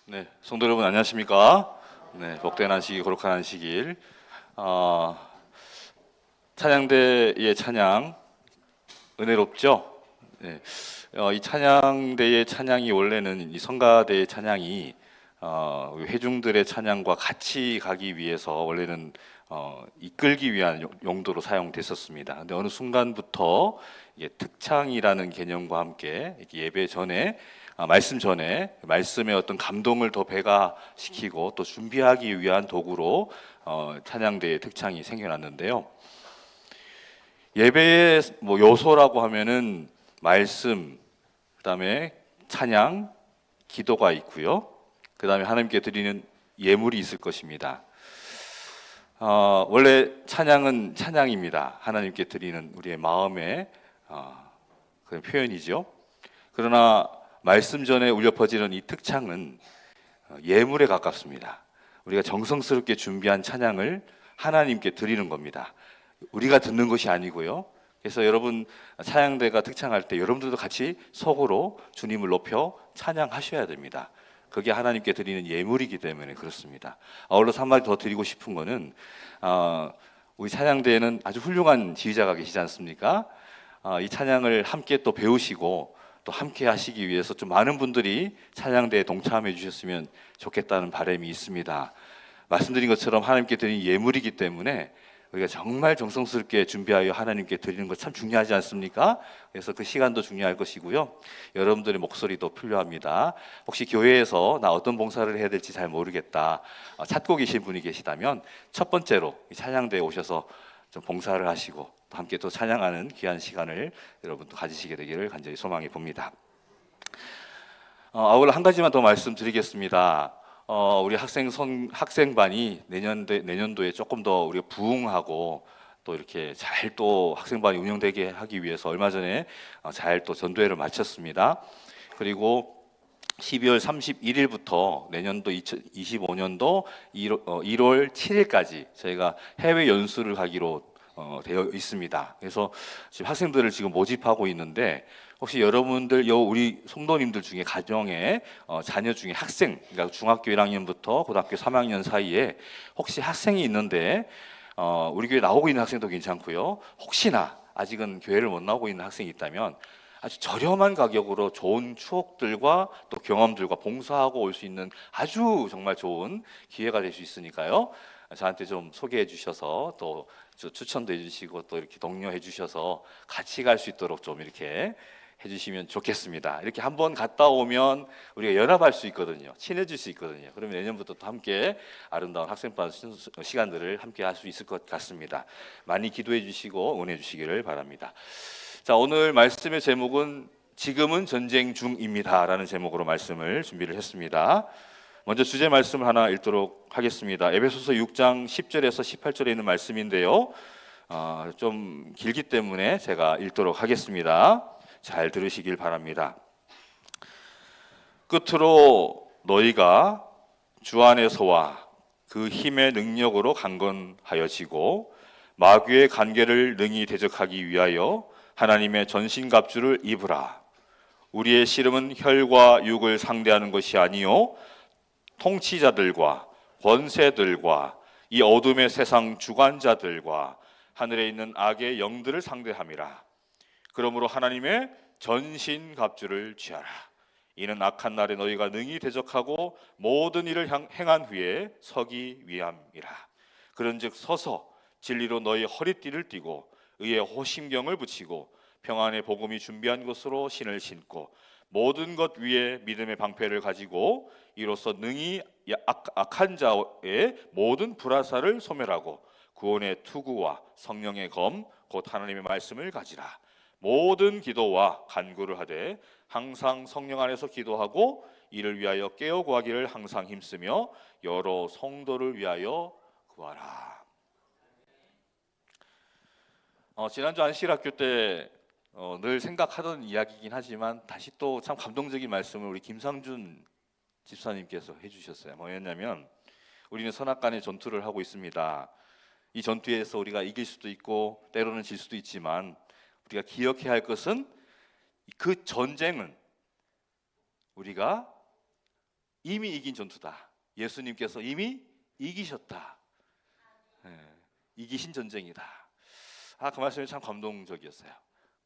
네, 성도 여러분 안녕하십니까? 네, 복된 안식일, 거룩한 안식일. 어, 찬양대의 찬양 은혜롭죠? 네, 이 찬양대의 찬양이 원래는 이 성가대의 찬양이 우리 회중들의 찬양과 같이 가기 위해서 원래는 이끌기 위한 용도로 사용됐었습니다. 근데 어느 순간부터 이게 특창이라는 개념과 함께 이렇게 예배 전에 말씀 전에 말씀의 어떤 감동을 더 배가시키고 또 준비하기 위한 도구로 찬양대의 특창이 생겨났는데요. 예배의 뭐 요소라고 하면은 말씀, 그다음에 찬양, 기도가 있고요. 그다음에 하나님께 드리는 예물이 있을 것입니다. 원래 찬양은 찬양입니다. 하나님께 드리는 우리의 마음의 그런 표현이죠. 그러나 말씀 전에 울려 퍼지는 이 특창은 예물에 가깝습니다. 우리가 정성스럽게 준비한 찬양을 하나님께 드리는 겁니다. 우리가 듣는 것이 아니고요. 그래서 여러분 찬양대가 특창할 때 여러분들도 같이 속으로 주님을 높여 찬양하셔야 됩니다. 그게 하나님께 드리는 예물이기 때문에 그렇습니다. 아울러서 한마디 더 드리고 싶은 거는 우리 찬양대에는 아주 훌륭한 지휘자가 계시지 않습니까? 이 찬양을 함께 또 배우시고 또 함께 하시기 위해서 좀 많은 분들이 찬양대에 동참해 주셨으면 좋겠다는 바람이 있습니다. 말씀드린 것처럼 하나님께 드린 예물이기 때문에 우리가 정말 정성스럽게 준비하여 하나님께 드리는 것 참 중요하지 않습니까? 그래서 그 시간도 중요할 것이고요. 여러분들의 목소리도 필요합니다. 혹시 교회에서 나 어떤 봉사를 해야 될지 잘 모르겠다 찾고 계신 분이 계시다면 첫 번째로 찬양대에 오셔서 좀 봉사를 하시고 또 함께 또 찬양하는 귀한 시간을 여러분도 가지시게 되기를 간절히 소망해 봅니다. 아울러 한 가지만 더 말씀드리겠습니다. 우리 학생반이 내년도에 조금 더 우리가 부흥하고 또 이렇게 잘 또 학생반이 운영되게 하기 위해서 얼마 전에 잘 또 전도회를 마쳤습니다. 그리고 12월 31일부터 내년도 2025년도 1월 7일까지 저희가 해외 연수를 가기로 되어 있습니다. 그래서 지금 학생들을 지금 모집하고 있는데 혹시 여러분들 우리 성도님들 중에 가정에 자녀 중에 학생, 그러니까 중학교 1학년부터 고등학교 3학년 사이에 혹시 학생이 있는데 우리 교회 나오고 있는 학생도 괜찮고요. 혹시나 아직은 교회를 못 나오고 있는 학생이 있다면 아주 저렴한 가격으로 좋은 추억들과 또 경험들과 봉사하고 올 수 있는 아주 정말 좋은 기회가 될 수 있으니까요. 저한테 좀 소개해 주셔서 또 추천도 해주시고 또 이렇게 독려해 주셔서 같이 갈 수 있도록 좀 이렇게 해주시면 좋겠습니다. 이렇게 한번 갔다 오면 우리가 연합할 수 있거든요. 친해질 수 있거든요. 그러면 내년부터 또 함께 아름다운 학생반 시간들을 함께 할 수 있을 것 같습니다. 많이 기도해 주시고 응원해 주시기를 바랍니다. 자, 오늘 말씀의 제목은 지금은 전쟁 중입니다 라는 제목으로 말씀을 준비를 했습니다. 먼저 주제 말씀을 하나 읽도록 하겠습니다. 에베소서 6장 10절에서 18절에 있는 말씀인데요. 좀 길기 때문에 제가 읽도록 하겠습니다. 잘 들으시길 바랍니다. 끝으로 너희가 주 안에서와 그 힘의 능력으로 강건하여지고 마귀의 간계를 능히 대적하기 위하여 하나님의 전신갑주를 입으라. 우리의 씨름은 혈과 육을 상대하는 것이 아니요 통치자들과 권세들과 이 어둠의 세상 주관자들과 하늘에 있는 악의 영들을 상대함이라. 그러므로 하나님의 전신갑주를 취하라. 이는 악한 날에 너희가 능히 대적하고 모든 일을 행한 후에 서기 위함이라. 그런즉 서서 진리로 너희 허리띠를 띠고 의의 호심경을 붙이고 평안의 복음이 준비한 것으로 신을 신고 모든 것 위에 믿음의 방패를 가지고 이로써 능히 악한 자의 모든 불화살을 소멸하고 구원의 투구와 성령의 검 곧 하나님의 말씀을 가지라. 모든 기도와 간구를 하되 항상 성령 안에서 기도하고 이를 위하여 깨어 구하기를 항상 힘쓰며 여러 성도를 위하여 구하라. 지난주 안식일학교 때 늘 생각하던 이야기이긴 하지만 다시 또 참 감동적인 말씀을 우리 김상준 집사님께서 해주셨어요. 뭐였냐면 우리는 선악간의 전투를 하고 있습니다. 이 전투에서 우리가 이길 수도 있고 때로는 질 수도 있지만 우리가 기억해야 할 것은 그 전쟁은 우리가 이미 이긴 전투다. 예수님께서 이미 이기셨다. 이기신 전쟁이다. 그 말씀이 참 감동적이었어요.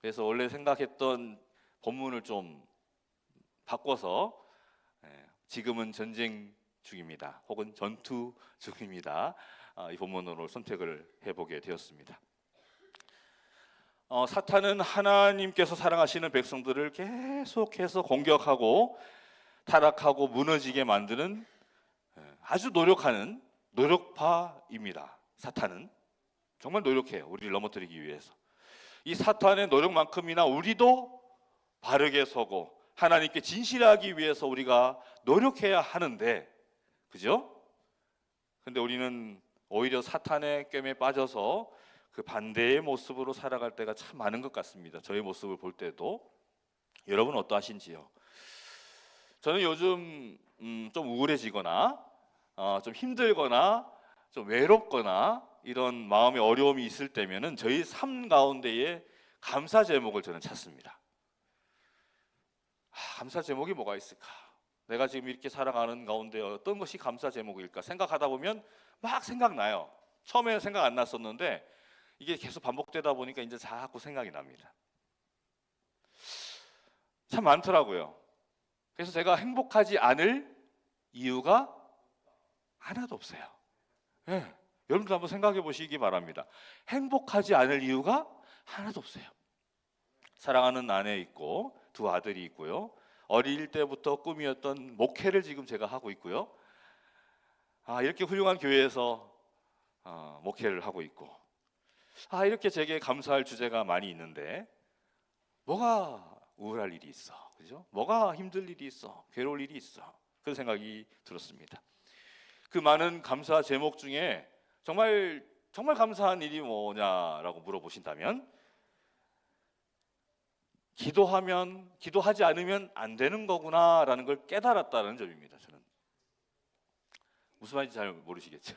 그래서 원래 생각했던 본문을 좀 바꿔서 지금은 전쟁 중입니다. 혹은 전투 중입니다. 이 본문으로 선택을 해보게 되었습니다. 사탄은 하나님께서 사랑하시는 백성들을 계속해서 공격하고 타락하고 무너지게 만드는 아주 노력하는 노력파입니다. 사탄은 정말 노력해요. 우리를 넘어뜨리기 위해서. 이 사탄의 노력만큼이나 우리도 바르게 서고 하나님께 진실하기 위해서 우리가 노력해야 하는데, 그죠? 근데 우리는 오히려 사탄의 꿰매에 빠져서 그 반대의 모습으로 살아갈 때가 참 많은 것 같습니다. 저의 모습을 볼 때도. 여러분 어떠하신지요? 저는 요즘 좀 우울해지거나 좀 힘들거나 좀 외롭거나 이런 마음의 어려움이 있을 때면은 저희 삶 가운데에 감사 제목을 저는 찾습니다. 감사 제목이 뭐가 있을까? 내가 지금 이렇게 살아가는 가운데 어떤 것이 감사 제목일까? 생각하다 보면 막 생각나요. 처음에는 생각 안 났었는데 이게 계속 반복되다 보니까 이제 자꾸 생각이 납니다. 참 많더라고요. 그래서 제가 행복하지 않을 이유가 하나도 없어요. 네. 여러분도 한번 생각해 보시기 바랍니다. 행복하지 않을 이유가 하나도 없어요. 사랑하는 아내 있고 두 아들이 있고요. 어릴 때부터 꿈이었던 목회를 지금 제가 하고 있고요. 이렇게 훌륭한 교회에서 목회를 하고 있고, 이렇게 제게 감사할 주제가 많이 있는데 뭐가 우울할 일이 있어, 그죠? 뭐가 힘들 일이 있어, 괴로울 일이 있어, 그런 생각이 들었습니다. 그 많은 감사 제목 중에 정말 감사한 일이 뭐냐라고 물어보신다면 기도하지 않으면 안 되는 거구나라는 걸 깨달았다는 점입니다. 저는 무슨 말인지 잘 모르시겠죠?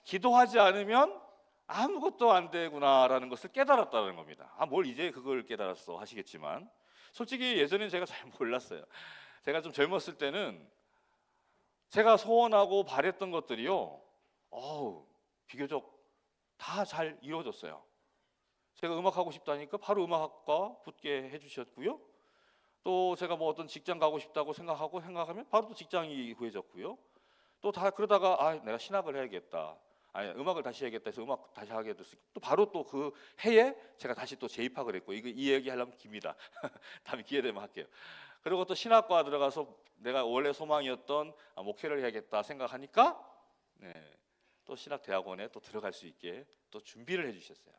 기도하지 않으면 아무것도 안 되구나라는 것을 깨달았다는 겁니다. 뭘 이제 그걸 깨달았어 하시겠지만, 솔직히 예전엔 제가 잘 몰랐어요. 제가 좀 젊었을 때는 제가 소원하고 바랬던 것들이요, 비교적 다 잘 이루어졌어요. 제가 음악하고 싶다니까 바로 음악학과 붙게 해주셨고요. 또 제가 어떤 직장 가고 싶다고 생각하면 바로 또 직장이 구해졌고요. 또 다 그러다가 내가 신학을 해야겠다, 음악을 다시 해야겠다 해서 음악 다시 하게 됐어요. 또 바로 또 그 해에 제가 다시 또 재입학을 했고, 이 얘기 하려면 깁니다. 다음에 기회 되면 할게요. 그리고 또 신학과 들어가서 내가 원래 소망이었던 목회를 해야겠다 생각하니까 또 신학대학원에 또 들어갈 수 있게 또 준비를 해주셨어요.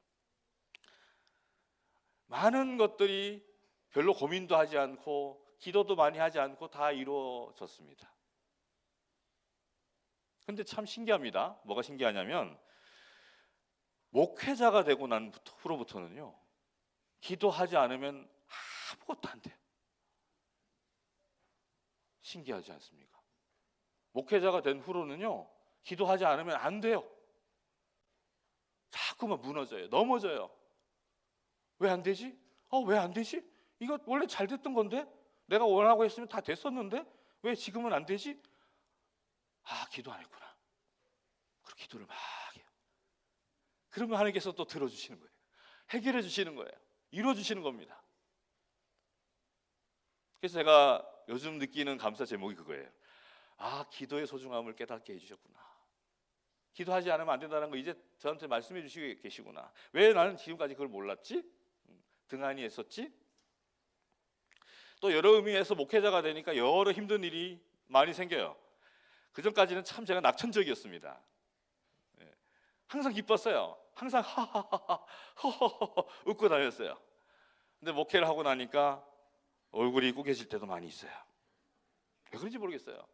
많은 것들이 별로 고민도 하지 않고 기도도 많이 하지 않고 다 이루어졌습니다. 근데 참 신기합니다. 뭐가 신기하냐면 목회자가 되고 난 후로부터는요, 기도하지 않으면 아무것도 안 돼요. 신기하지 않습니까? 목회자가 된 후로는요, 기도하지 않으면 안 돼요. 자꾸만 무너져요. 넘어져요. 왜 안 되지? 왜 안 되지? 이거 원래 잘 됐던 건데? 내가 원하고 했으면 다 됐었는데? 왜 지금은 안 되지? 기도 안 했구나. 그리고 기도를 막 해요. 그러면 하나님께서 또 들어주시는 거예요. 해결해 주시는 거예요. 이루어주시는 겁니다. 그래서 제가 요즘 느끼는 감사 제목이 그거예요. 기도의 소중함을 깨닫게 해주셨구나. 기도하지 않으면 안 된다는 거 이제 저한테 말씀해 주시고 계시구나. 왜 나는 지금까지 그걸 몰랐지? 등한히 했었지? 또 여러 의미에서 목회자가 되니까 여러 힘든 일이 많이 생겨요. 그전까지는 참 제가 낙천적이었습니다. 항상 기뻤어요. 항상 하하하하 허허허 웃고 다녔어요. 근데 목회를 하고 나니까 얼굴이 꾸겨질 때도 많이 있어요. 왜 그런지 모르겠어요.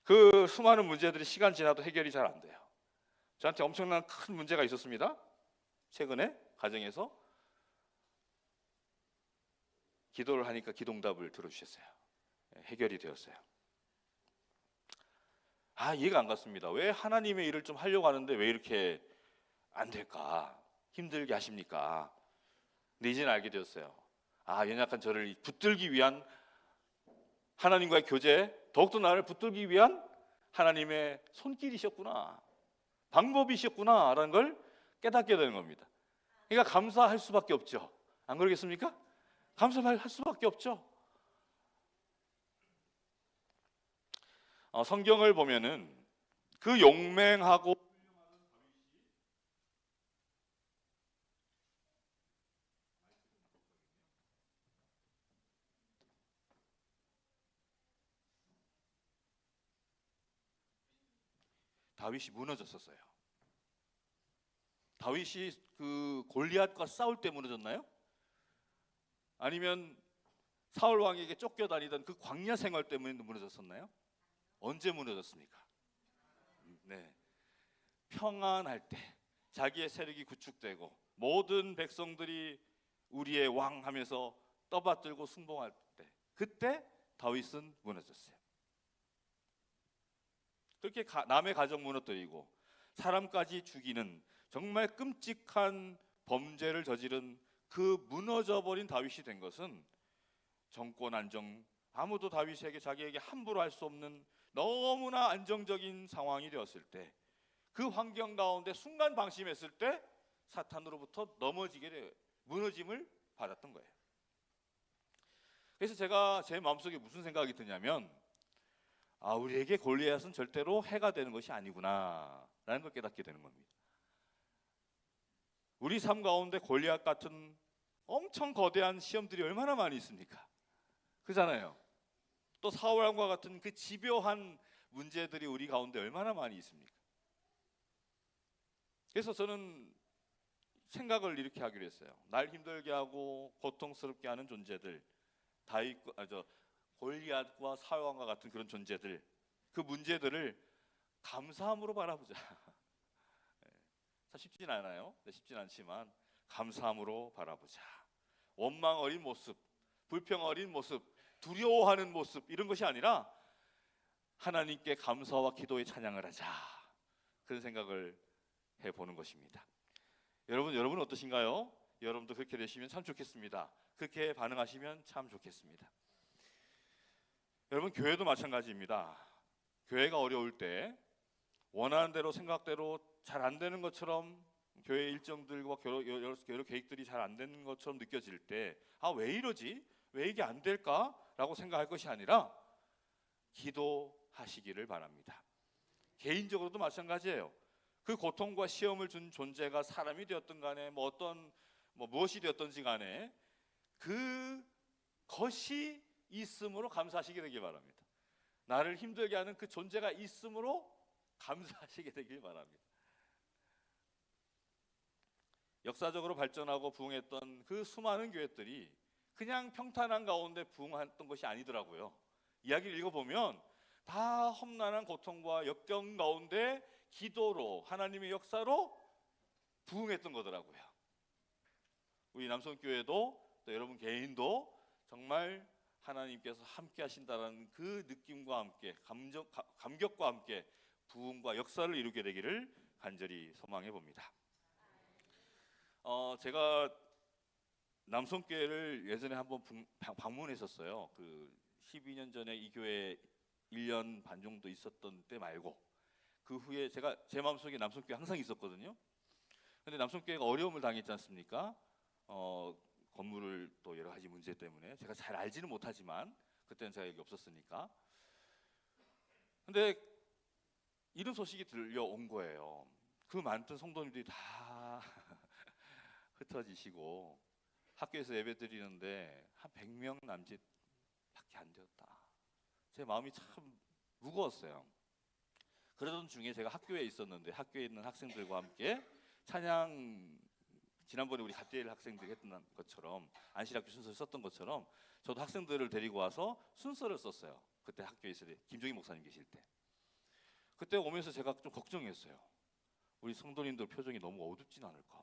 그 수많은 문제들이 시간 지나도 해결이 잘 안 돼요. 저한테 엄청난 큰 문제가 있었습니다. 최근에 가정에서 기도를 하니까 기도응답을 들어주셨어요. 해결이 되었어요. 이해가 안 갔습니다. 왜 하나님의 일을 좀 하려고 하는데 왜 이렇게 안 될까? 힘들게 하십니까? 근데 이제는 알게 되었어요. 연약한 저를 붙들기 위한 하나님과의 교제, 더욱더 나를 붙들기 위한 하나님의 손길이셨구나, 방법이셨구나라는 걸 깨닫게 되는 겁니다. 그러니까 감사할 수밖에 없죠. 안 그러겠습니까? 감사할 수밖에 없죠. 성경을 보면은 그 용맹하고 다윗이 무너졌었어요. 다윗이 그 골리앗과 싸울 때 무너졌나요? 아니면 사울 왕에게 쫓겨다니던 그 광야 생활 때문에 무너졌었나요? 언제 무너졌습니까? 네, 평안할 때, 자기의 세력이 구축되고 모든 백성들이 우리의 왕 하면서 떠받들고 숭봉할 때, 그때 다윗은 무너졌어요. 그렇게 남의 가정 무너뜨리고 사람까지 죽이는 정말 끔찍한 범죄를 저지른 그 무너져버린 다윗이 된 것은 정권 안정, 아무도 다윗에게 자기에게 함부로 할 수 없는 너무나 안정적인 상황이 되었을 때, 그 환경 가운데 순간 방심했을 때 사탄으로부터 무너짐을 받았던 거예요. 그래서 제가 제 마음속에 무슨 생각이 드냐면, 우리에게 골리앗은 절대로 해가 되는 것이 아니구나 라는 걸 깨닫게 되는 겁니다. 우리 삶 가운데 골리앗 같은 엄청 거대한 시험들이 얼마나 많이 있습니까? 그렇잖아요. 또 사울왕과 같은 그 집요한 문제들이 우리 가운데 얼마나 많이 있습니까? 그래서 저는 생각을 이렇게 하기로 했어요. 날 힘들게 하고 고통스럽게 하는 존재들, 골리앗과 사울왕과 같은 그런 존재들, 그 문제들을 감사함으로 바라보자. 쉽진 않아요. 쉽진 않지만 감사함으로 바라보자. 원망 어린 모습, 불평 어린 모습, 두려워하는 모습, 이런 것이 아니라 하나님께 감사와 기도의 찬양을 하자, 그런 생각을 해보는 것입니다. 여러분 어떠신가요? 여러분도 그렇게 되시면 참 좋겠습니다. 그렇게 반응하시면 참 좋겠습니다. 여러분, 교회도 마찬가지입니다. 교회가 어려울 때, 원하는 대로 생각대로 잘 안 되는 것처럼, 교회 일정들과 여러 계획들이 잘 안 되는 것처럼 느껴질 때, 왜 이러지? 왜 이게 안 될까? 라고 생각할 것이 아니라 기도하시기를 바랍니다. 개인적으로도 마찬가지예요. 그 고통과 시험을 준 존재가 사람이 되었든 간에 무엇이 되었든지 간에 그것이 있음으로 감사하시게 되길 바랍니다. 나를 힘들게 하는 그 존재가 있음으로 감사하시게 되길 바랍니다. 역사적으로 발전하고 부흥했던 그 수많은 교회들이 그냥 평탄한 가운데 부흥했던 것이 아니더라고요. 이야기를 읽어보면 다 험난한 고통과 역경 가운데 기도로, 하나님의 역사로 부흥했던 거더라고요. 우리 남성교회도, 또 여러분 개인도 정말 하나님께서 함께 하신다는 그 느낌과 함께, 감격과 함께 부흥과 역사를 이루게 되기를 간절히 소망해 봅니다. 제가 남성교회를 예전에 한번 방문했었어요. 그 12년 전에 이 교회 1년 반 정도 있었던 때 말고, 그 후에 제 마음속에 남성교회 항상 있었거든요. 근데 남성교회가 어려움을 당했지 않습니까? 건물을 또 여러 가지 문제 때문에 제가 잘 알지는 못하지만, 그때는 제가 여기 없었으니까. 근데 이런 소식이 들려온 거예요. 그 많던 성도님들이 다 흩어지시고 학교에서 예배 드리는데 한 100명 남짓밖에 안 되었다. 제 마음이 참 무거웠어요. 그러던 중에 제가 학교에 있었는데, 학교에 있는 학생들과 함께 찬양, 지난번에 우리 갓데일 학생들이 했던 것처럼, 안실학교 순서를 썼던 것처럼 저도 학생들을 데리고 와서 순서를 썼어요. 그때 학교에 있을 때, 김종희 목사님 계실 때. 그때 오면서 제가 좀 걱정했어요. 우리 성도님들 표정이 너무 어둡진 않을까.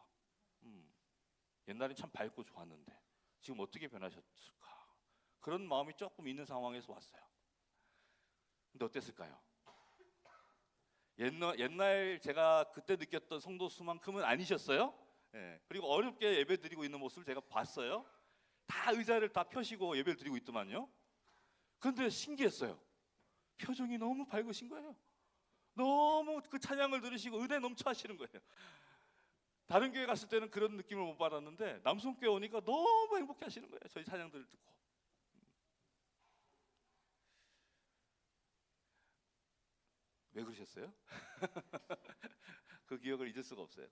옛날엔 참 밝고 좋았는데 지금 어떻게 변하셨을까, 그런 마음이 조금 있는 상황에서 왔어요. 근데 어땠을까요? 옛날 제가 그때 느꼈던 성도 수만큼은 아니셨어요. 그리고 어렵게 예배 드리고 있는 모습을 제가 봤어요. 다 의자를 다 펴시고 예배를 드리고 있더만요. 그런데 신기했어요. 표정이 너무 밝으신 거예요. 너무 그 찬양을 들으시고 은혜 넘쳐 하시는 거예요. 다른 교회 갔을 때는 그런 느낌을 못 받았는데 남성교회 오니까 너무 행복해 하시는 거예요. 저희 찬양들을 듣고. 왜 그러셨어요? 그 기억을 잊을 수가 없어요.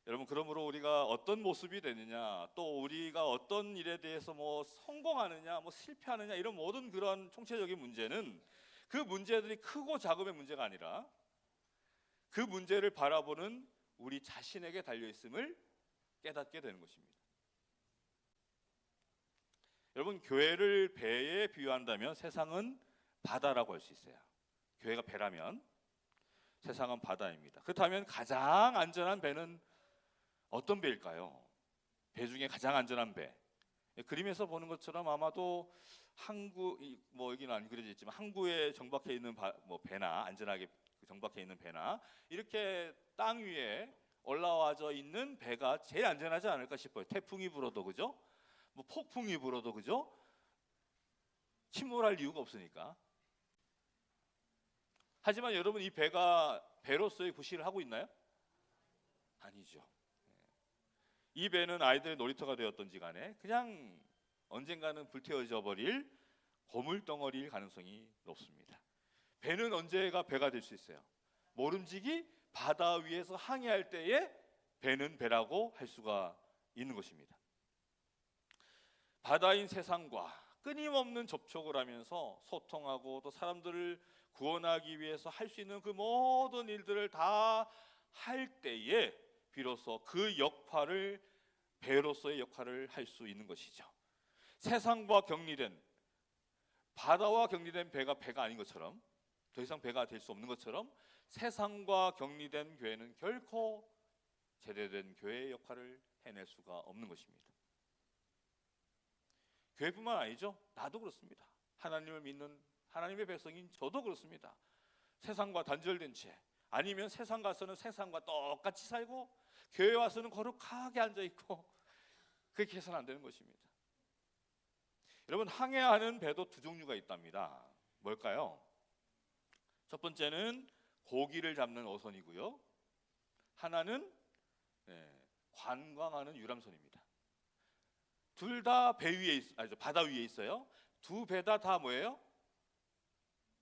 여러분, 그러므로 우리가 어떤 모습이 되느냐, 또 우리가 어떤 일에 대해서 뭐 성공하느냐, 뭐 실패하느냐, 이런 모든 그런 총체적인 문제는 그 문제들이 크고 작음의 문제가 아니라 그 문제를 바라보는 우리 자신에게 달려 있음을 깨닫게 되는 것입니다. 여러분, 교회를 배에 비유한다면 세상은 바다라고 할 수 있어요. 교회가 배라면 세상은 바다입니다. 그렇다면 가장 안전한 배는 어떤 배일까요? 배 중에 가장 안전한 배. 그림에서 보는 것처럼 아마도 항구, 뭐 여기는 안 그려져 있지만 항구에 정박해 있는 배나, 안전하게 정박해 있는 배나 이렇게 땅 위에 올라와져 있는 배가 제일 안전하지 않을까 싶어요. 태풍이 불어도, 그죠? 뭐 폭풍이 불어도, 그죠? 침몰할 이유가 없으니까. 하지만 여러분, 이 배가 배로서의 구실을 하고 있나요? 아니죠. 이 배는 아이들의 놀이터가 되었던지 간에 그냥 언젠가는 불태워져 버릴 고물덩어리일 가능성이 높습니다. 배는 언제가 배가 될 수 있어요? 모름지기 바다 위에서 항해할 때에 배는 배라고 할 수가 있는 것입니다. 바다인 세상과 끊임없는 접촉을 하면서 소통하고 또 사람들을 구원하기 위해서 할 수 있는 그 모든 일들을 다 할 때에 비로소 그 역할을, 배로서의 역할을 할 수 있는 것이죠. 세상과 격리된, 바다와 격리된 배가 아닌 것처럼, 더 이상 배가 될 수 없는 것처럼 세상과 격리된 교회는 결코 제대된 교회의 역할을 해낼 수가 없는 것입니다. 교회뿐만 아니죠. 나도 그렇습니다. 하나님을 믿는 하나님의 백성인 저도 그렇습니다. 세상과 단절된 채, 아니면 세상 가서는 세상과 똑같이 살고 교회 와서는 거룩하게 앉아있고, 그렇게 해서는 안 되는 것입니다. 여러분, 항해하는 배도 두 종류가 있답니다. 뭘까요? 첫 번째는 고기를 잡는 어선이고요, 하나는 관광하는 유람선입니다. 둘 다 배 위에 바다 위에 있어요. 두 배 다 뭐예요?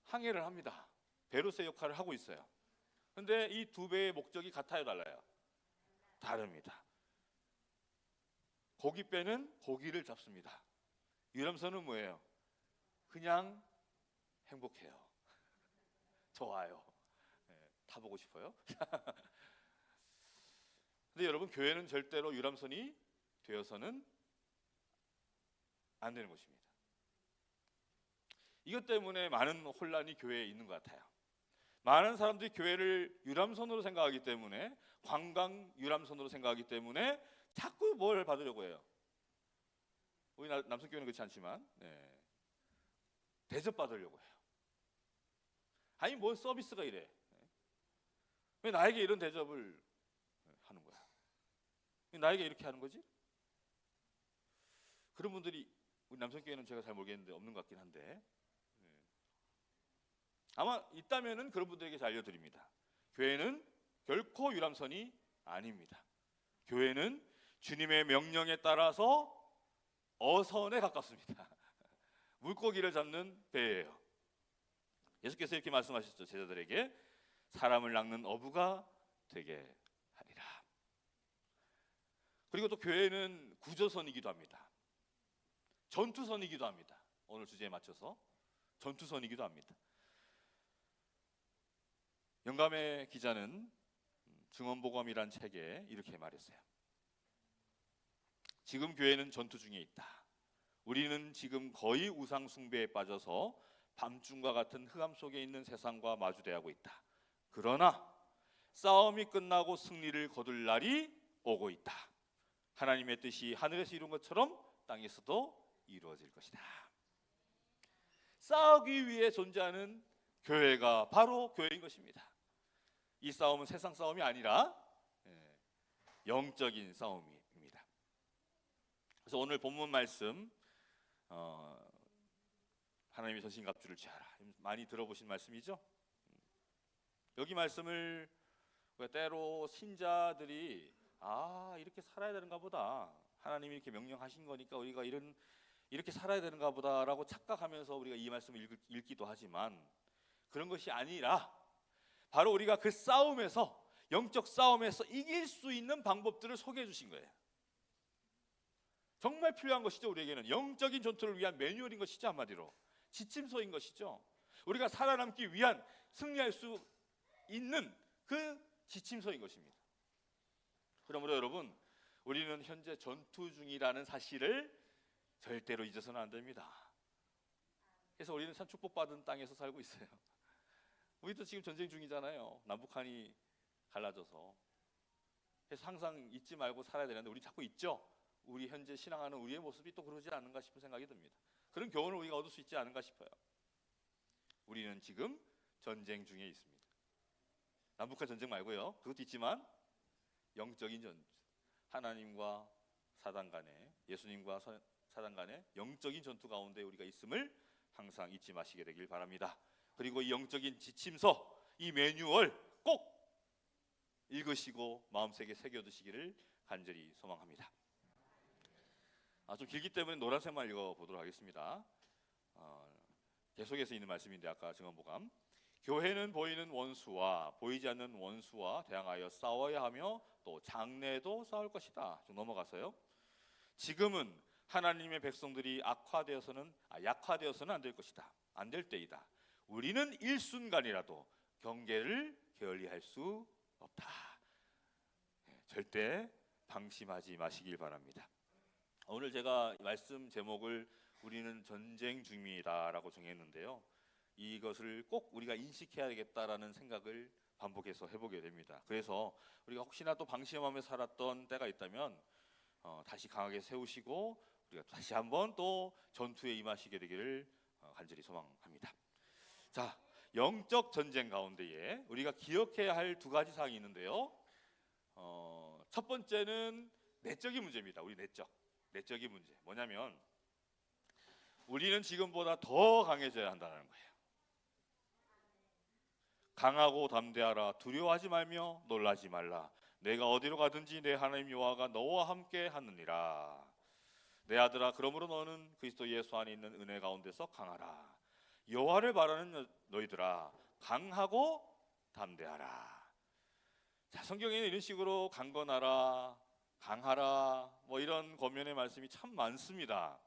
항해를 합니다. 배로서의 역할을 하고 있어요. 그런데 이 두 배의 목적이 같아요, 달라요? 다릅니다. 고깃배는 고기를 잡습니다. 유람선은 뭐예요? 그냥 행복해요. 좋아요. 타보고 싶어요. 근데 여러분, 교회는 절대로 유람선이 되어서는 안 되는 것입니다. 이것 때문에 많은 혼란이 교회에 있는 것 같아요. 많은 사람들이 교회를 유람선으로 생각하기 때문에, 관광 유람선으로 생각하기 때문에 자꾸 뭘 받으려고 해요. 우리 남성교회는 그렇지 않지만 대접받으려고 해요. 아니, 뭔 서비스가 이래? 왜 나에게 이런 대접을 하는 거야? 왜 나에게 이렇게 하는 거지? 그런 분들이 우리 남성교회는 제가 잘 모르겠는데 없는 것 같긴 한데, 아마 있다면은 그런 분들에게 잘 알려드립니다. 교회는 결코 유람선이 아닙니다. 교회는 주님의 명령에 따라서 어선에 가깝습니다. 물고기를 잡는 배예요. 예수께서 이렇게 말씀하셨죠. 제자들에게 사람을 낚는 어부가 되게 하리라. 그리고 또 교회는 구조선이기도 합니다. 전투선이기도 합니다. 오늘 주제에 맞춰서 전투선이기도 합니다. 영감의 기자는 증언복음이란 책에 이렇게 말했어요. 지금 교회는 전투 중에 있다. 우리는 지금 거의 우상 숭배에 빠져서 밤중과 같은 흑암 속에 있는 세상과 마주대하고 있다. 그러나 싸움이 끝나고 승리를 거둘 날이 오고 있다. 하나님의 뜻이 하늘에서 이룬 것처럼 땅에서도 이루어질 것이다. 싸우기 위해 존재하는 교회가 바로 교회인 것입니다. 이 싸움은 세상 싸움이 아니라 영적인 싸움입니다. 그래서 오늘 본문 말씀 하나님의 전신갑주를 취하라. 많이 들어보신 말씀이죠? 여기 말씀을 때로 신자들이 이렇게 살아야 되는가 보다, 하나님이 이렇게 명령하신 거니까 우리가 이렇게 살아야 되는가 보다라고 착각하면서 우리가 이 말씀을 읽기도 하지만, 그런 것이 아니라 바로 우리가 그 싸움에서, 영적 싸움에서 이길 수 있는 방법들을 소개해 주신 거예요. 정말 필요한 것이죠. 우리에게는 영적인 전투를 위한 매뉴얼인 것이죠. 한마디로 지침서인 것이죠. 우리가 살아남기 위한, 승리할 수 있는 그 지침서인 것입니다. 그러므로 여러분, 우리는 현재 전투 중이라는 사실을 절대로 잊어서는 안 됩니다. 그래서 우리는 참 축복받은 땅에서 살고 있어요. 우리도 지금 전쟁 중이잖아요. 남북한이 갈라져서. 그래서 항상 잊지 말고 살아야 되는데 우리 자꾸 잊죠. 우리 현재 신앙하는 우리의 모습이 또 그러지 않는가 싶은 생각이 듭니다. 그런 교훈을 우리가 얻을 수 있지 않은가 싶어요. 우리는 지금 전쟁 중에 있습니다. 남북한 전쟁 말고요, 그것도 있지만 영적인 전투, 하나님과 사단 간에, 예수님과 사단 간에 영적인 전투 가운데 우리가 있음을 항상 잊지 마시게 되길 바랍니다. 그리고 이 영적인 지침서, 이 매뉴얼 꼭 읽으시고 마음속에 새겨두시기를 간절히 소망합니다. 좀 길기 때문에 노란색만 읽어보도록 하겠습니다. 계속해서 있는 말씀인데, 아까 증언보감, 교회는 보이는 원수와 보이지 않는 원수와 대항하여 싸워야 하며 또 장래도 싸울 것이다. 좀 넘어가서요. 지금은 하나님의 백성들이 약화되어서는 안 될 것이다. 안 될 때이다. 우리는 일순간이라도 경계를 게을리할 수 없다. 절대 방심하지 마시길 바랍니다. 오늘 제가 말씀 제목을 우리는 전쟁 중이다라고 정했는데요, 이것을 꼭 우리가 인식해야 되겠다라는 생각을 반복해서 해보게 됩니다. 그래서 우리가 혹시나 또 방심하며 살았던 때가 있다면 다시 강하게 세우시고 우리가 다시 한번 또 전투에 임하시게 되기를 간절히 소망합니다. 자, 영적 전쟁 가운데에 우리가 기억해야 할 두 가지 사항이 있는데요, 첫 번째는 내적인 문제입니다. 우리 내적인 문제, 뭐냐면 우리는 지금보다 더 강해져야 한다는 거예요. 강하고 담대하라. 두려워하지 말며 놀라지 말라. 내가 어디로 가든지 내 하나님 여호와가 너와 함께 하느니라. 내 아들아, 그러므로 너는 그리스도 예수 안에 있는 은혜 가운데서 강하라. 여호와를 바라는 너희들아, 강하고 담대하라. 자, 성경에는 이런 식으로 강건하라, 강하라, 뭐 이런 권면의 말씀이 참 많습니다.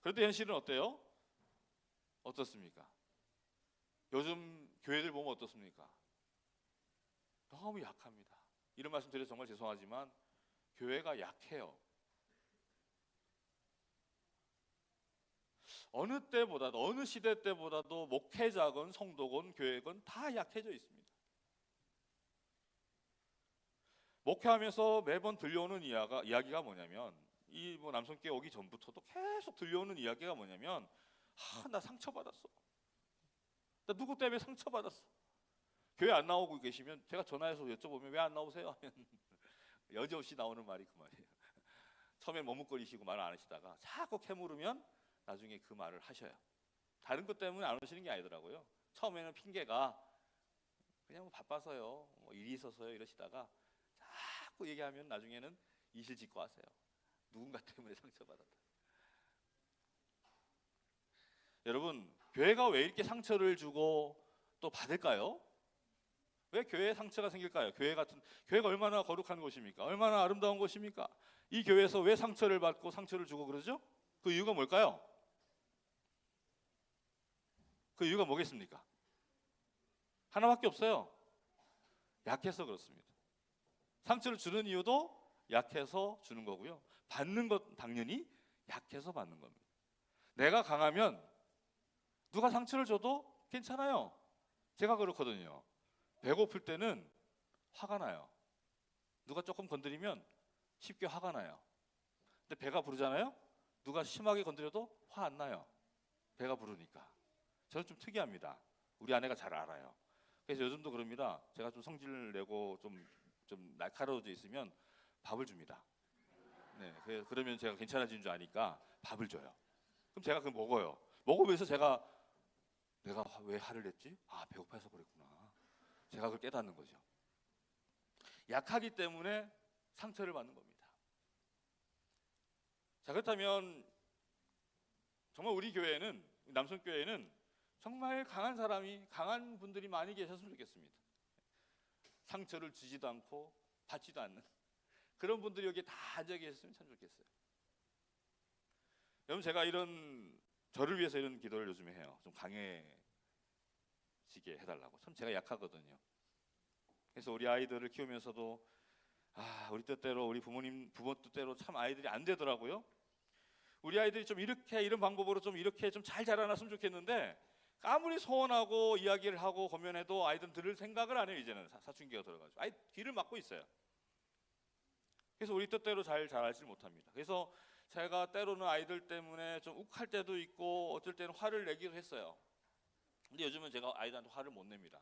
그런데 현실은 어때요? 어떻습니까? 요즘 교회들 보면 어떻습니까? 너무 약합니다. 이런 말씀 드려서 정말 죄송하지만 교회가 약해요. 어느 때보다도, 어느 시대 때보다도 목회자건 성도건 교회건 다 약해져 있습니다. 목회하면서 매번 들려오는 이야기가 뭐냐면, 이 남성께 오기 전부터도 계속 들려오는 이야기가 뭐냐면, 나 상처받았어. 나 누구 때문에 상처받았어. 교회 안 나오고 계시면 제가 전화해서 여쭤보면 왜 안 나오세요? 하면 여지없이 나오는 말이 그 말이에요. 처음에 머뭇거리시고 말을 안 하시다가 자꾸 캐물으면 나중에 그 말을 하셔요. 다른 것 때문에 안 오시는 게 아니더라고요. 처음에는 핑계가 그냥 바빠서요, 일이 있어서요 이러시다가 자꾸 얘기하면 나중에는 이실 짓고 하세요. 누군가 때문에 상처받았다. 여러분, 교회가 왜 이렇게 상처를 주고 또 받을까요? 왜 교회에 상처가 생길까요? 교회가 얼마나 거룩한 곳입니까? 얼마나 아름다운 곳입니까? 이 교회에서 왜 상처를 받고 상처를 주고 그러죠? 그 이유가 뭘까요? 그 이유가 뭐겠습니까? 하나밖에 없어요. 약해서 그렇습니다. 상처를 주는 이유도 약해서 주는 거고요, 받는 것 당연히 약해서 받는 겁니다. 내가 강하면 누가 상처를 줘도 괜찮아요. 제가 그렇거든요. 배고플 때는 화가 나요. 누가 조금 건드리면 쉽게 화가 나요. 근데 배가 부르잖아요. 누가 심하게 건드려도 화 안 나요. 배가 부르니까. 저는 좀 특이합니다. 우리 아내가 잘 알아요. 그래서 요즘도 그럽니다. 제가 좀 성질을 내고 좀 날카로워져 있으면 밥을 줍니다. 네, 그러면 제가 괜찮아지는 줄 아니까 밥을 줘요. 그럼 제가 그걸 먹어요. 먹으면서 내가 왜 화를 냈지? 아, 배고파서 그랬구나. 제가 그걸 깨닫는 거죠. 약하기 때문에 상처를 받는 겁니다. 자, 그렇다면 정말 우리 교회는, 남성교회는 정말 강한 분들이 많이 계셨으면 좋겠습니다. 상처를 주지도 않고 받지도 않는 그런 분들이 여기에 다 앉아 계셨으면 참 좋겠어요. 여러분, 제가 저를 위해서 이런 기도를 요즘에 해요. 좀 강해지게 해달라고. 참 제가 약하거든요. 그래서 우리 아이들을 키우면서도 우리 뜻대로, 우리 부모 뜻대로 참 아이들이 안 되더라고요. 우리 아이들이 좀 이런 방법으로 좀 이렇게 좀 잘 자라났으면 좋겠는데, 아무리 소원하고 이야기를 하고 고면해도 아이들은 들을 생각을 안 해요. 이제는 사춘기가 들어가지고 아이 귀를 막고 있어요. 그래서 우리 뜻대로 잘 자라지 못합니다. 그래서 제가 때로는 아이들 때문에 좀 욱할 때도 있고 어떨 때는 화를 내기도 했어요. 근데 요즘은 제가 아이들한테 화를 못 냅니다.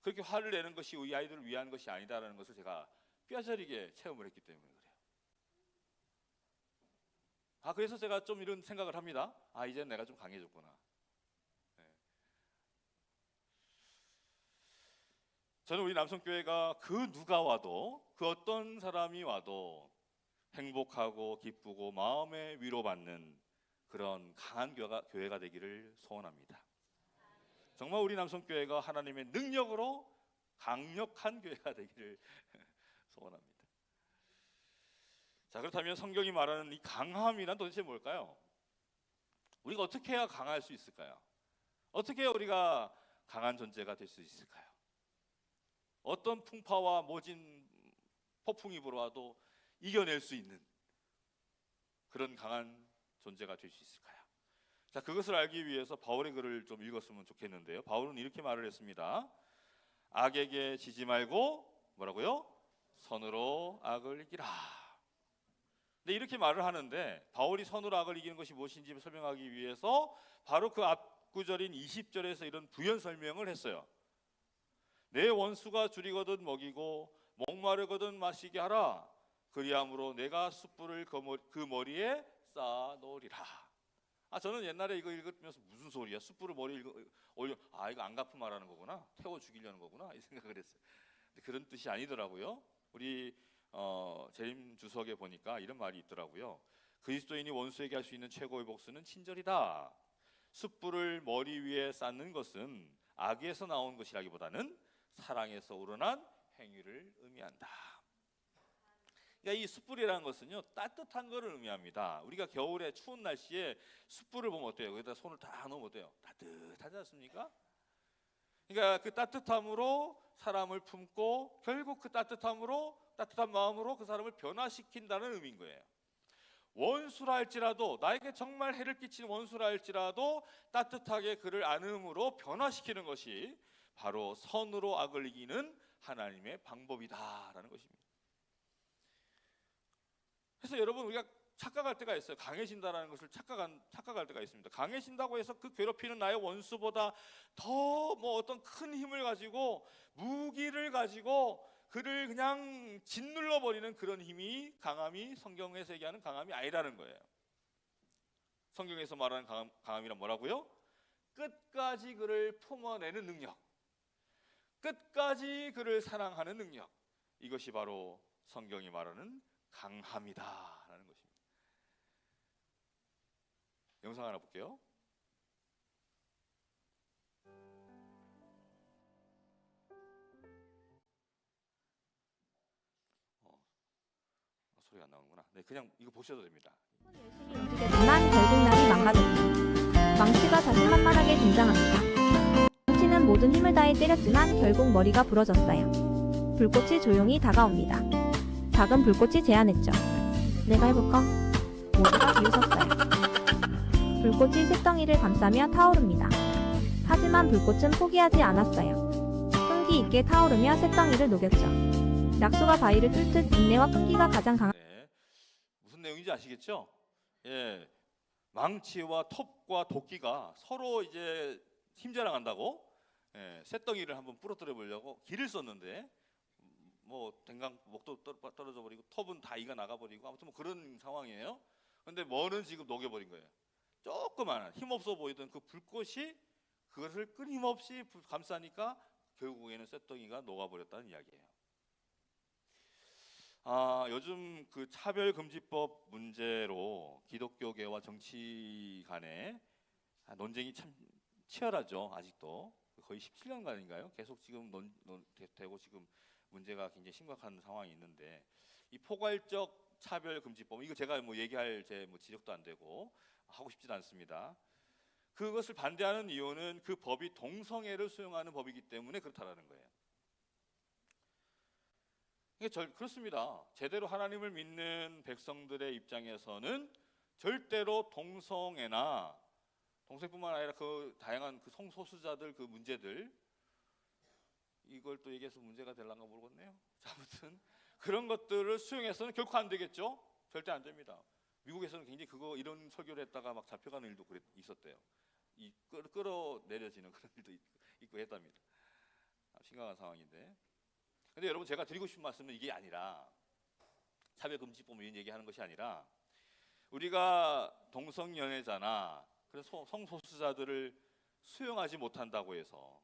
그렇게 화를 내는 것이 우리 아이들을 위한 것이 아니다라는 것을 제가 뼈저리게 체험을 했기 때문에 그래요. 그래서 제가 좀 이런 생각을 합니다. 이제는 내가 좀 강해졌구나. 저는 우리 남성교회가 그 누가 와도, 그 어떤 사람이 와도 행복하고 기쁘고 마음에 위로받는 그런 강한 교회가 되기를 소원합니다. 정말 우리 남성교회가 하나님의 능력으로 강력한 교회가 되기를 소원합니다. 자, 그렇다면 성경이 말하는 이 강함이란 도대체 뭘까요? 우리가 어떻게 해야 강할 수 있을까요? 어떻게 해야 우리가 강한 존재가 될 수 있을까요? 어떤 풍파와 모진 폭풍이 불어와도 이겨낼 수 있는 그런 강한 존재가 될 수 있을까요? 자, 그것을 알기 위해서 바울의 글을 좀 읽었으면 좋겠는데요. 바울은 이렇게 말을 했습니다. 악에게 지지 말고 뭐라고요? 선으로 악을 이기라. 근데 이렇게 말을 하는데, 바울이 선으로 악을 이기는 것이 무엇인지 설명하기 위해서 바로 그 앞구절인 20절에서 이런 부연 설명을 했어요. 내 원수가 줄이거든 먹이고 목마르거든 마시게 하라. 그리함으로 내가 숯불을 그 머리에 쌓아 놓으리라. 저는 옛날에 이거 읽으면서 무슨 소리야? 숯불을 머리에 올려, 이거 안갚음 말하는 거구나, 태워 죽이려는 거구나, 이 생각을 했어요. 근데 그런 뜻이 아니더라고요. 우리 재림 주석에 보니까 이런 말이 있더라고요. 그리스도인이 원수에게 할 수 있는 최고의 복수는 친절이다. 숯불을 머리 위에 쌓는 것은 악에서 나온 것이라기보다는 사랑에서 우러난 행위를 의미한다. 그러니까 이 숯불이라는 것은요, 따뜻한 것을 의미합니다. 우리가 겨울에 추운 날씨에 숯불을 보면 어때요? 거기다 손을 다 넣으면 어때요? 따뜻하지 않습니까? 그러니까 그 따뜻함으로 사람을 품고 결국 그 따뜻한 마음으로 그 사람을 변화시킨다는 의미인 거예요. 원수라 할지라도, 나에게 정말 해를 끼치는 원수라 할지라도 따뜻하게 그를 안음으로 변화시키는 것이 바로 선으로 악을 이기는 하나님의 방법이다라는 것입니다. 그래서 여러분, 우리가 착각할 때가 있어요. 강해진다라는 것을 착각할 때가 있습니다. 강해진다고 해서 그 괴롭히는 나의 원수보다 더 어떤 큰 힘을 가지고, 무기를 가지고 그를 그냥 짓눌러 버리는 그런 강함이 성경에서 얘기하는 강함이 아니라는 거예요. 성경에서 말하는 강함이란 뭐라고요? 끝까지 그를 품어내는 능력, 끝까지 그를 사랑하는 능력, 이것이 바로 성경이 말하는 강함이다라는 것입니다. 영상 하나 볼게요. 소리가 안 나오는구나. 네, 그냥 이거 보셔도 됩니다. 열심히 움직였지만 결국 날이 망가졌다. 망치가 자신만만하게 등장합니다. 망치는 모든 힘을 다해 때렸지만 결국 머리가 부러졌어요. 불꽃이 조용히 다가옵니다. 작은 불꽃이 제안했죠. 내가 해볼까? 모두가 비웃었어요. 불꽃이 쇳덩이를 감싸며 타오릅니다. 하지만 불꽃은 포기하지 않았어요. 끈기 있게 타오르며 쇳덩이를 녹였죠. 약수가 바위를 뚫듯 인내와 끈기가 가장 강한. 네, 무슨 내용인지 아시겠죠? 예, 망치와 톱과 도끼가 서로 이제 힘자랑한다고, 쇳덩이를 한번 부러뜨려 보려고 길을 썼는데 댕강 목도 떨어져 버리고 톱은 다 이가 나가 버리고, 아무튼 그런 상황이에요. 근데 뭐는 지금 녹여버린 거예요. 조그마한 힘없어 보이던 그 불꽃이 그것을 끊임없이 감싸니까 결국에는 쇳덩이가 녹아버렸다는 이야기예요. 요즘 그 차별금지법 문제로 기독교계와 정치 간의 논쟁이 참 치열하죠. 아직도 거의 17년간인가요? 계속 지금 되고 지금 문제가 굉장히 심각한 상황이 있는데, 이 포괄적 차별금지법, 이거 제가 뭐 얘기할 제 뭐 지력도 안 되고 하고 싶지도 않습니다. 그것을 반대하는 이유는 그 법이 동성애를 수용하는 법이기 때문에 그렇다라는 거예요. 이게 그렇습니다. 제대로 하나님을 믿는 백성들의 입장에서는 절대로 동성애나 동성뿐만 아니라 그 다양한 그 성소수자들 그 문제들, 이걸 또 얘기해서 문제가 될란가 모르겠네요. 자, 아무튼 그런 것들을 수용해서는 결코 안 되겠죠. 절대 안 됩니다. 미국에서는 굉장히 이런 설교를 했다가 막 잡혀가는 일도 있었대요. 이 끌어내려지는 그런 일도 있고 했답니다. 심각한 상황인데. 근데 여러분, 제가 드리고 싶은 말씀은 이게 아니라, 차별금지법 이런 얘기하는 것이 아니라, 우리가 동성연애자나 그런 성소수자들을 수용하지 못한다고 해서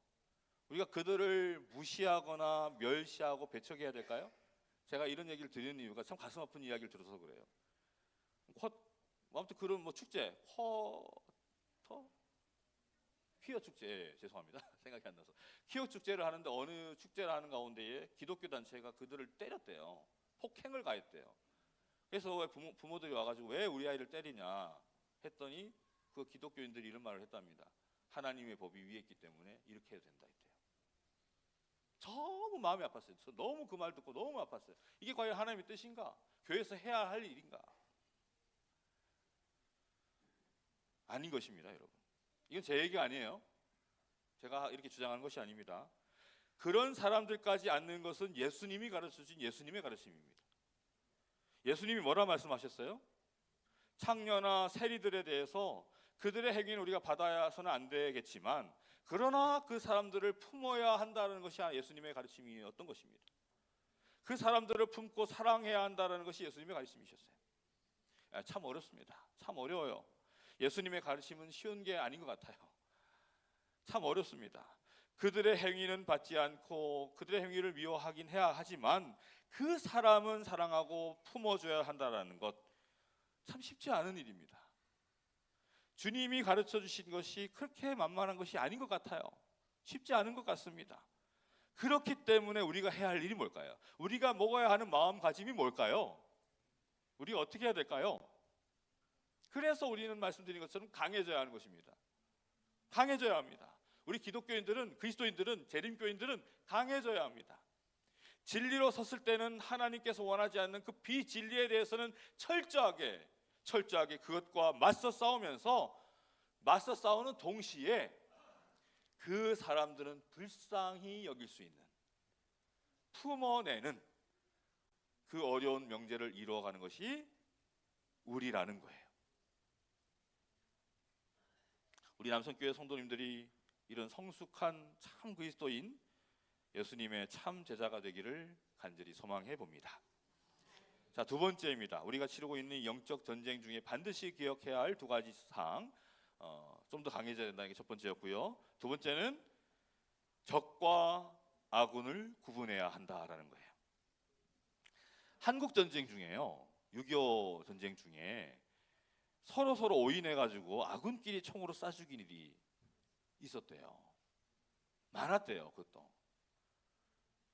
우리가 그들을 무시하거나 멸시하고 배척해야 될까요? 제가 이런 얘기를 드리는 이유가 참 가슴 아픈 이야기를 들어서 그래요. 아무튼 그런 뭐 축제, 퀴어 축제, 죄송합니다. 생각이 안 나서. 퀴어 축제를 하는데 어느 축제를 하는 가운데에 기독교 단체가 그들을 때렸대요. 폭행을 가했대요. 그래서 왜 부모들이 와가지고 왜 우리 아이를 때리냐 했더니 그 기독교인들이 이런 말을 했답니다. 하나님의 법이 위에 있기 때문에 이렇게 해도 된다 했대요. 너무 마음이 아팠어요. 저 너무 그 말 듣고 너무 아팠어요. 이게 과연 하나님의 뜻인가? 교회에서 해야 할 일인가? 아닌 것입니다, 여러분. 이건 제 얘기가 아니에요. 제가 이렇게 주장하는 것이 아닙니다. 그런 사람들까지 않는 것은 예수님이 가르쳐주신 예수님의 가르침입니다. 예수님이 뭐라 말씀하셨어요? 창녀나 세리들에 대해서 그들의 행위는 우리가 받아서는 안 되겠지만, 그러나 그 사람들을 품어야 한다는 것이 예수님의 가르침이었던 것입니다. 그 사람들을 품고 사랑해야 한다는 것이 예수님의 가르침이셨어요. 참 어렵습니다. 참 어려워요. 예수님의 가르침은 쉬운 게 아닌 것 같아요. 참 어렵습니다. 그들의 행위는 받지 않고 그들의 행위를 미워하긴 해야 하지만 그 사람은 사랑하고 품어줘야 한다는 것, 참 쉽지 않은 일입니다. 주님이 가르쳐 주신 것이 그렇게 만만한 것이 아닌 것 같아요. 쉽지 않은 것 같습니다. 그렇기 때문에 우리가 해야 할 일이 뭘까요? 우리가 먹어야 하는 마음가짐이 뭘까요? 우리가 어떻게 해야 될까요? 그래서 우리는 말씀드린 것처럼 강해져야 하는 것입니다. 강해져야 합니다. 우리 기독교인들은, 그리스도인들은, 재림교인들은 강해져야 합니다. 진리로 섰을 때는 하나님께서 원하지 않는 그 비진리에 대해서는 철저하게 그것과 맞서 싸우는 동시에 그 사람들은 불쌍히 여길 수 있는, 품어내는 그 어려운 명제를 이루어가는 것이 우리라는 거예요. 우리 남성교회 성도님들이 이런 성숙한 참 그리스도인 예수님의 참 제자가 되기를 간절히 소망해 봅니다. 자, 두 번째입니다. 우리가 치르고 있는 영적 전쟁 중에 반드시 기억해야 할 두 가지 사항, 좀 더 강해져야 된다는 게 첫 번째였고요. 두 번째는 적과 아군을 구분해야 한다라는 거예요. 한국 전쟁 중에요, 6.25 전쟁 중에 서로 오인해가지고 아군끼리 총으로 쏴 죽인 일이 있었대요. 많았대요. 그것도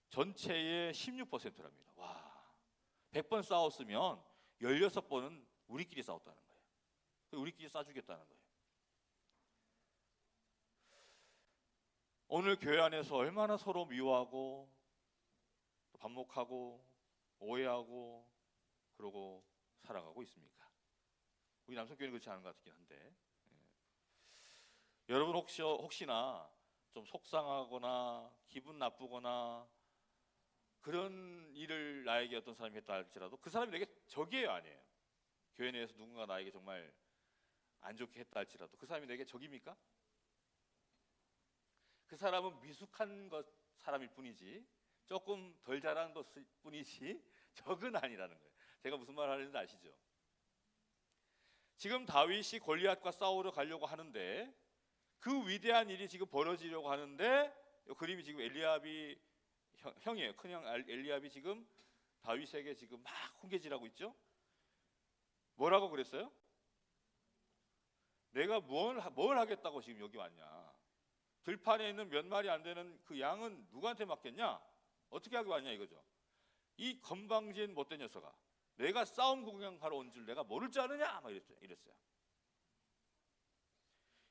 전체의 16%랍니다. 와, 100번 싸웠으면 16번은 우리끼리 싸웠다는 거예요. 우리끼리 쏴 죽였다는 거예요. 오늘 교회 안에서 얼마나 서로 미워하고 또 반목하고 오해하고 그러고 살아가고 있습니까? 우리 남성교회는 그렇지 않은 것 같긴 한데, 여러분 혹시나 좀 속상하거나 기분 나쁘거나 그런 일을 나에게 어떤 사람이 했다 할지라도 그 사람이 내게 적이에요, 아니에요? 교회 내에서 누군가 나에게 정말 안 좋게 했다 할지라도 그 사람이 내게 적입니까? 그 사람은 미숙한 사람일 뿐이지, 조금 덜 잘한 것일 뿐이지 적은 아니라는 거예요. 제가 무슨 말 하는지 아시죠? 지금 다윗이 골리앗과 싸우러 가려고 하는데 그 위대한 일이 지금 벌어지려고 하는데 그림이 지금 엘리압이 형이에요. 큰형 엘리압이 지금 다윗에게 지금 막 훈계질하고 있죠. 뭐라고 그랬어요? 내가 뭘 하겠다고 지금 여기 왔냐? 들판에 있는 몇 마리 안 되는 그 양은 누구한테 맡겼냐? 어떻게 하기 왔냐 이거죠. 이 건방진 못된 녀석아, 내가 싸움 구경하러 온 줄 내가 모를 줄 아느냐? 막 이랬어요.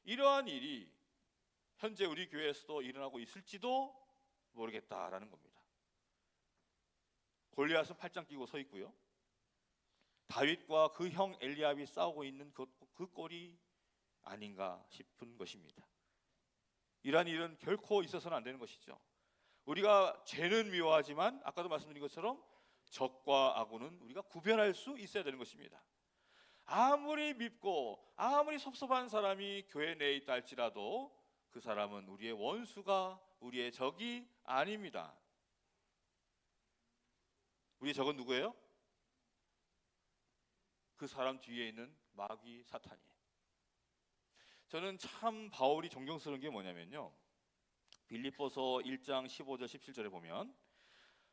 이러한 일이 현재 우리 교회에서도 일어나고 있을지도 모르겠다라는 겁니다. 골리앗은 팔짱 끼고 서 있고요. 다윗과 그 형 엘리압이 싸우고 있는 그 꼴이 아닌가 싶은 것입니다. 이러한 일은 결코 있어서는 안 되는 것이죠. 우리가 죄는 미워하지만 아까도 말씀드린 것처럼 적과 악은 우리가 구별할 수 있어야 되는 것입니다. 아무리 밉고 아무리 섭섭한 사람이 교회 내에 있다 할지라도 그 사람은 우리의 원수가 우리의 적이 아닙니다. 우리의 적은 누구예요? 그 사람 뒤에 있는 마귀 사탄이에요. 저는 참 바울이 존경스러운 게 뭐냐면요, 빌립보서 1장 15절 17절에 보면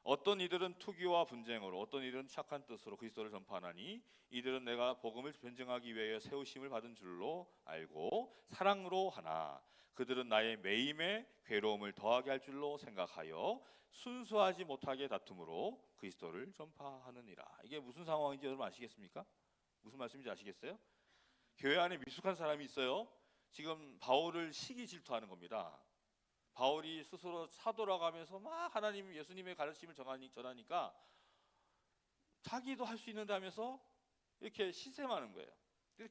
어떤 이들은 투기와 분쟁으로 어떤 이들은 착한 뜻으로 그리스도를 전파하나니 이들은 내가 복음을 변증하기 위하여 세우심을 받은 줄로 알고 사랑으로 하나 그들은 나의 매임에 괴로움을 더하게 할 줄로 생각하여 순수하지 못하게 다툼으로 그리스도를 전파하느니라. 이게 무슨 상황인지 여러분 아시겠습니까? 무슨 말씀인지 아시겠어요? 교회 안에 미숙한 사람이 있어요. 지금 바울을 시기 질투하는 겁니다. 바울이 스스로 사도라가면서 막 하나님 예수님의 가르침을 전하니까 자기도 할 수 있는다면서 이렇게 시샘하는 거예요.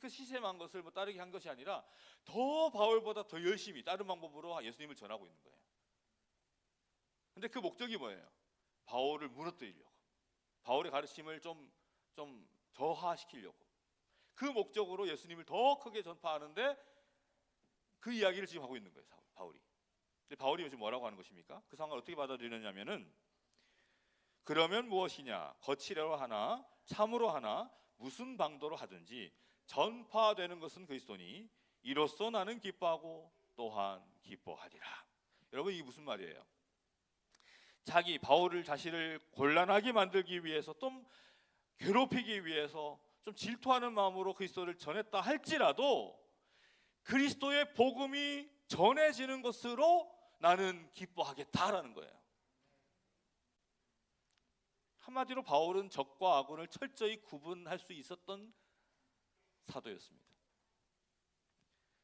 그 시샘한 것을 뭐 따르게 한 것이 아니라 더 바울보다 더 열심히 다른 방법으로 예수님을 전하고 있는 거예요. 근데 그 목적이 뭐예요? 바울을 무너뜨리려고, 바울의 가르침을 좀 저하시키려고, 그 목적으로 예수님을 더 크게 전파하는데 그 이야기를 지금 하고 있는 거예요, 바울이. 근데 바울이 요즘 뭐라고 하는 것입니까? 그 상황을 어떻게 받아들이느냐면은 그러면 무엇이냐? 거칠어로 하나 참으로 하나 무슨 방도로 하든지 전파되는 것은 그리스도니 이로써 나는 기뻐하고 또한 기뻐하리라. 여러분, 이게 무슨 말이에요? 바울을 자신을 곤란하게 만들기 위해서, 좀 괴롭히기 위해서 좀 질투하는 마음으로 그리스도를 전했다 할지라도 그리스도의 복음이 전해지는 것으로 나는 기뻐하겠다라는 거예요. 한마디로 바울은 적과 악을 철저히 구분할 수 있었던 사도였습니다.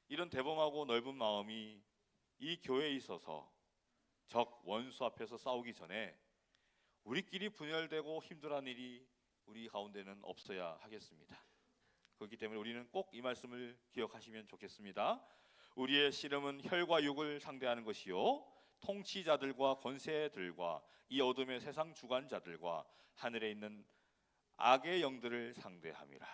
이런 대범하고 넓은 마음이 이 교회에 있어서 적 원수 앞에서 싸우기 전에 우리끼리 분열되고 힘들어하는 일이 우리 가운데는 없어야 하겠습니다. 그렇기 때문에 우리는 꼭 이 말씀을 기억하시면 좋겠습니다. 우리의 씨름은 혈과 육을 상대하는 것이요 통치자들과 권세들과 이 어둠의 세상 주관자들과 하늘에 있는 악의 영들을 상대함이라.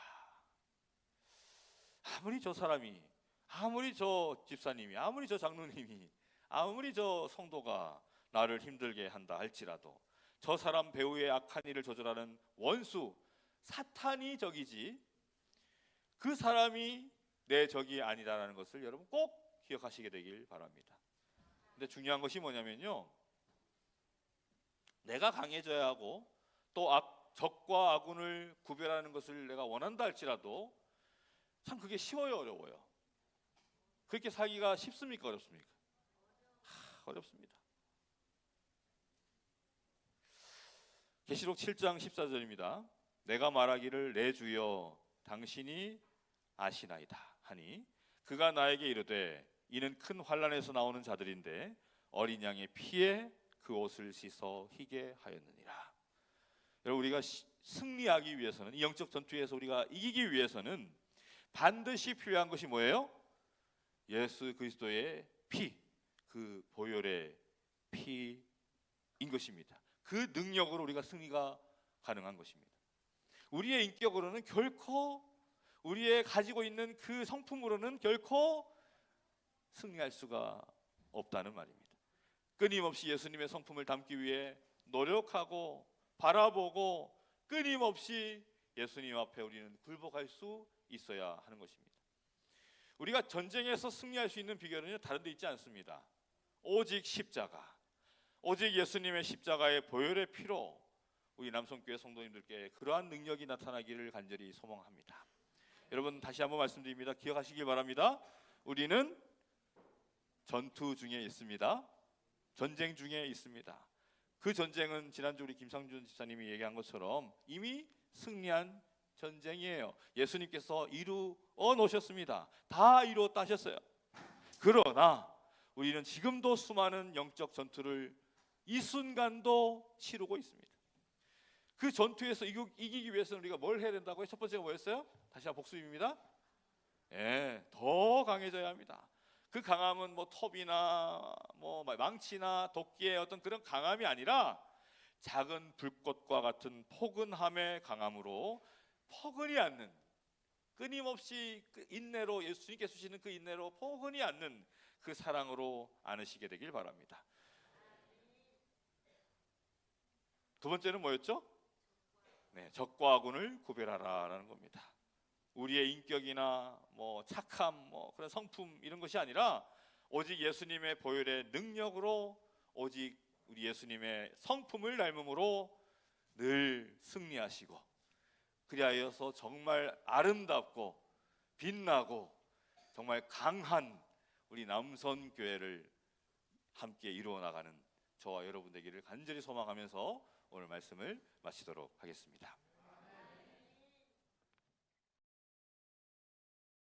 아무리 저 사람이, 아무리 저 집사님이, 아무리 저 장로님이, 아무리 저 성도가 나를 힘들게 한다 할지라도 저 사람 배우의 악한 일을 조절하는 원수 사탄이 적이지 그 사람이 내 적이 아니다라는 것을 여러분 꼭 기억하시게 되길 바랍니다. 근데 중요한 것이 뭐냐면요, 내가 강해져야 하고 또 적과 악운을 구별하는 것을 내가 원한다 할지라도 참 그게 쉬워요, 어려워요? 그렇게 살기가 쉽습니까, 어렵습니까? 어렵습니다. 계시록 7장 14절입니다. 내가 말하기를 내 주여 당신이 아시나이다 하니 그가 나에게 이르되 이는 큰 환난에서 나오는 자들인데 어린 양의 피에 그 옷을 씻어 희게 하였느니라. 여러분, 우리가 승리하기 위해서는, 이 영적 전투에서 우리가 이기기 위해서는 반드시 필요한 것이 뭐예요? 예수 그리스도의 피, 그 보혈의 피인 것입니다. 그 능력으로 우리가 승리가 가능한 것입니다. 우리의 인격으로는 결코, 우리의 가지고 있는 그 성품으로는 결코 승리할 수가 없다는 말입니다. 끊임없이 예수님의 성품을 담기 위해 노력하고 바라보고 끊임없이 예수님 앞에 우리는 굴복할 수 있어야 하는 것입니다. 우리가 전쟁에서 승리할 수 있는 비결은요, 다른 데 있지 않습니다. 오직 십자가, 오직 예수님의 십자가의 보혈의 피로 우리 남성교회 성도님들께 그러한 능력이 나타나기를 간절히 소망합니다. 여러분, 다시 한번 말씀드립니다. 기억하시길 바랍니다. 우리는 전투 중에 있습니다. 전쟁 중에 있습니다. 그 전쟁은 지난주 우리 김상준 집사님이 얘기한 것처럼 이미 승리한 전쟁이에요. 예수님께서 이루어 놓으셨습니다. 다 이루었다 하셨어요. 그러나 우리는 지금도 수많은 영적 전투를 이 순간도 치르고 있습니다. 그 전투에서 이기기 위해서는 우리가 뭘 해야 된다고요? 첫 번째가 뭐였어요? 다시 한번 복습입니다. 더 강해져야 합니다. 그 강함은 뭐 톱이나 뭐 망치나 도끼의 어떤 그런 강함이 아니라 작은 불꽃과 같은 포근함의 강함으로 포근히 않는, 끊임없이 그 인내로, 예수님께서 주시는 그 인내로 포근히 않는 그 사랑으로 안으시게 되길 바랍니다. 두 번째는 뭐였죠? 적과 악운을 구별하라라는 겁니다. 우리의 인격이나 뭐 착함, 뭐 그런 성품 이런 것이 아니라 오직 예수님의 보혈의 능력으로, 오직 우리 예수님의 성품을 닮음으로 늘 승리하시고, 그리하여서 정말 아름답고 빛나고 정말 강한 우리 남선교회를 함께 이루어 나가는 저와 여러분 되기를 간절히 소망하면서 오늘 말씀을 마치도록 하겠습니다.